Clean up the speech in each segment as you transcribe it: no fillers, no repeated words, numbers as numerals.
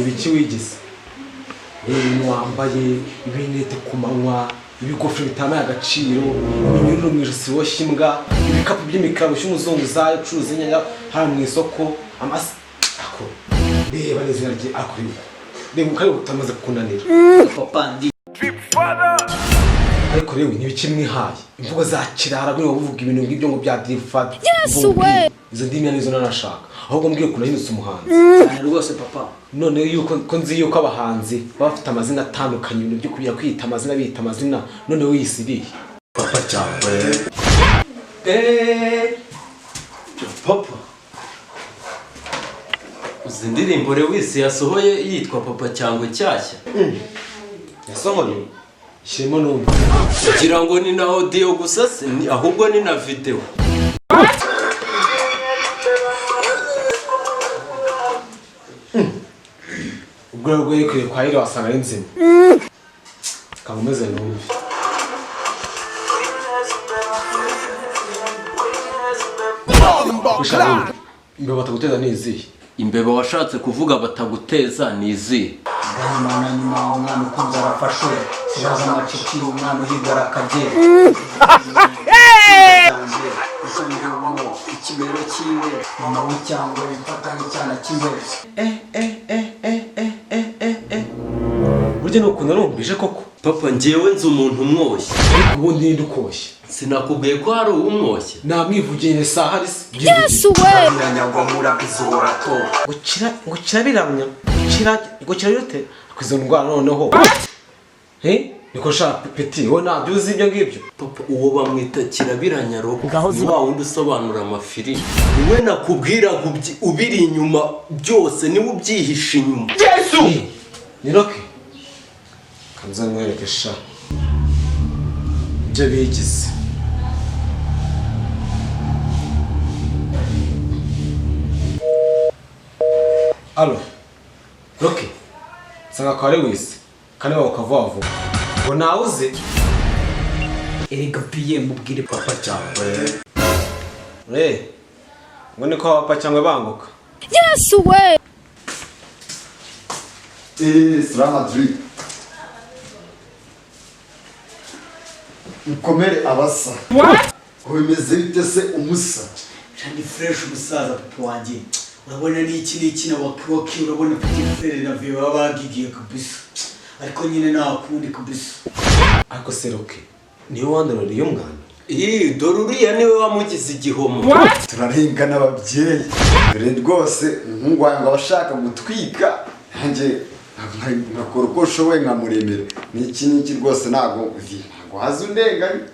ibiki wigize ibintu wambaye ibinete ku manywa ibigofero bitamaye agaciro iminyururu mu ijosi woshya imbwa ibikapu by'imikara boshya umuzunguzayi ucuruza inyanya hano mu isoko amasi ako reba n'izina rye akuriwe reba ukari utamaze kukunanira papa ndi ariko rero n'ibiki mwihaye imvugo za kirara bwo buvuga ibintu ngibyo ngo bya Drifad izo ndimi nizo nanashaka ahubwo mbwiye kunahindutse umuhanzi cyane rwose papa none yuko ko nzi yuko abahanzi bafite amazina atandukanye ibintu byo kubira kwita amazina bita amazina none wisiriye papa cyangwe papa uzi indirimbo Lewisi yasohoye yitwa papa cyangwa cyashya yasohoye shimo numva kugira ngo ni na audio gusa ahubwo ni na video ubwo rwo yikuye kwa ire wasanga ari nzima kamumeze numva ushaka imbeba bataguteza nizihe imbeba washatse kuvuga bataguteza nizihe Imana nyuma umwana ukunze arafashe kibaza amacikiro umwana uhigara akagera ikibero cyiwe mama w'icyangwe ifatanye cyana cy'imbere burya nukuntu numvise koko papa njyewe nzi umuntu umwoshye ariko ubundi ninde ukoshye sinakubwiye ko hari uwumwoshye namwivugiye saha ari Yes we biranyagwa murabizora to gukira biramya gukira yote kwizo ndwara noneho niko shaka peti wowe ntabyo uzi ibyo ngibyo papa uwo bamwita kirabiranyaro ni wa wundi usobanura amafilimi niwe nakubwira ngo ubiri inyuma byose niwe ubyihishe inyuma Yesu ni roke kanza mwereke sha ibyo bigize alo roke sanga kwa Lewis kandi bakavavuga ngo nawuze erega piye mubwire papa cyangwe ngo niko papa cyangwa banguka Yes we Real Madrid ukomere abasa wemeze bite se umusa cyane fresh umusaza papa wanjye urabona n'iki na wakiwaki urabona petit frere na vieux babagigiye kabisa ariko nyine nakundi kabisa ariko seroke niyo wandorora iyo mwana dore uriya niwe wamugize igihomo turarenga n'ababyeyi dore rwose umuhungu wawe ngo abashaka gutwika nanjye nkakora uko ushoboye nkamuremera n'iki rwose ntabwo haza undenganya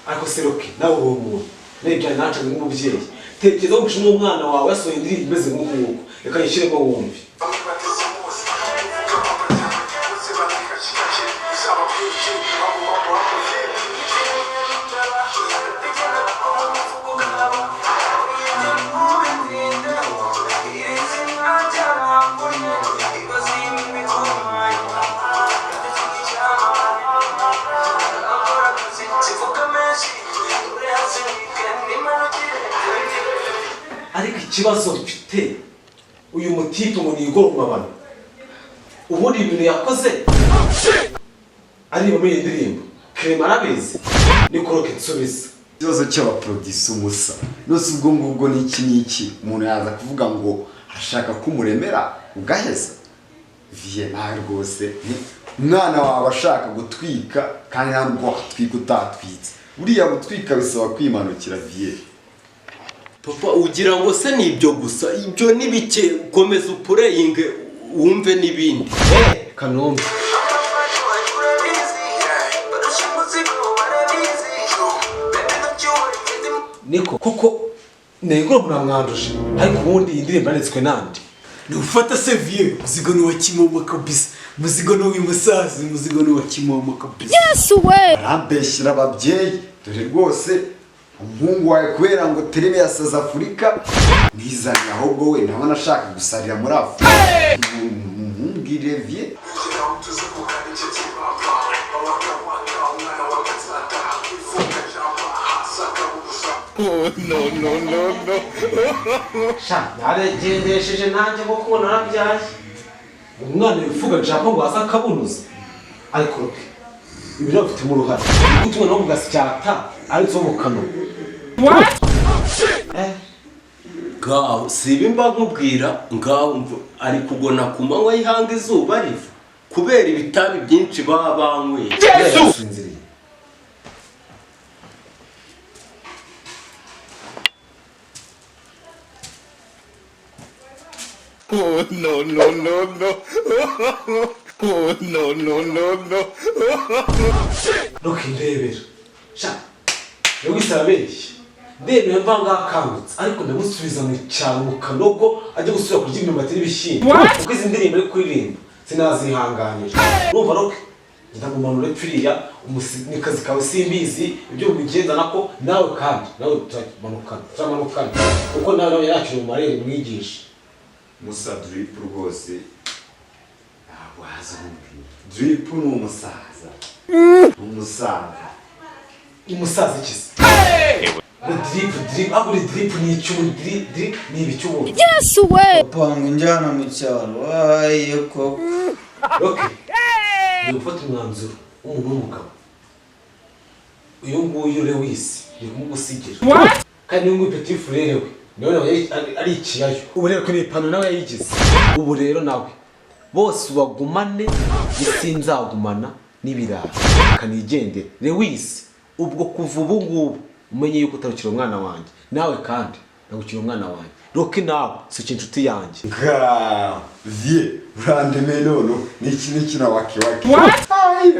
ariko seroke nawe uwo muntu nebya naca nk'umubyeyi tekereza ko gushima umwana wawe yasohoye indirimbo imeze nk'uko reka yishyiremo wumve ariko ikibazo mfite uyu mutipe ngo nigomabana ubundi ibintu yakoze ariba muri iyi ndirimbo Clement arabizi niko roke nsubiza ikibazo cy'abaproducer umusa nose ubwo ngubwo n'iki umuntu yaza kuvuga ngo arashaka kumuremera ugaheza vie nawe rwose umwana wawe ashaka gutwika kandi nta nubwo watwika utatwitse buriya gutwika bisaba kwimanukira vie papa ugira ngo se ni ibyo gusa ibyo ni bike ukomeza upureyinge wumve n'ibindi kanombe niko koko nego muramwanduje ariko ubundi iyi ndirimbo yanditswe nande nufata se vieux muzigo ni wa kimomo kabisa muzigo ni w'imusazi muzigo ni wa kimomo kabisa Yes we arambeshyira ababyeyi dore rwose umuhungu wawe kubera ngo terebe ya South Africa nizanye ahubwo we nawe nashaka gusarira muri Afrika mbwire vie sha naregendesheje nanjye ngo kubona nabyaye umwana wifuga japa ngo asa akabunuza ariko roke ibi rero bifite mu ruhare gutuma no mugasyata ariko mu kanwa ngaho si ibi mba nkubwira ngaho ari kugona ku manywa y'ihanga izuba riva kubera ibitabi byinshi baba banyweye. yasinziriye Oh no no no no! Oh no no no no! roke ndebera sha Lewis arabeshya ndemeye mvanga akangutse ariko ndamusubiza mu cyaro mu kanogo ajya gusubira kurya imyumbati n'ibishyimbo kuko izi ndirimbo ari kuririmba sinazihanganira urumva roke ndagumanura pfiriya umusinikazi kawe simbizi ibyo bigendana ko nawe kandi nawe turamanukana kuko nawe yakira mu marere mwigisha musa drip rwose ntabwo haza umbwira drip ni umusaza umusaza ikize drip aho uri drip ni icyuma drip ni ibicyubundi Yes way. Panga njyana mu cyaro waye ko okay ni gufata umwanzuro w'umuntu w'umugabo uyu nguyu Lewis ni kumugusigira kandi uyu nguyu petit frère we nawe ari ikiyayo ubu rero kuri ipantaro nawe yayigize ubu rero nawe bose ubagumane isinzagumana n'ibiraha kanigendere Lewis ubwo kuva ubu ngubu umenye yuko utarukira umwana wanjye nawe kandi nagukira umwana wanjye roke nawe si inshuti yanjye nga vie urandemeye none ni iki na waki waki. Ay,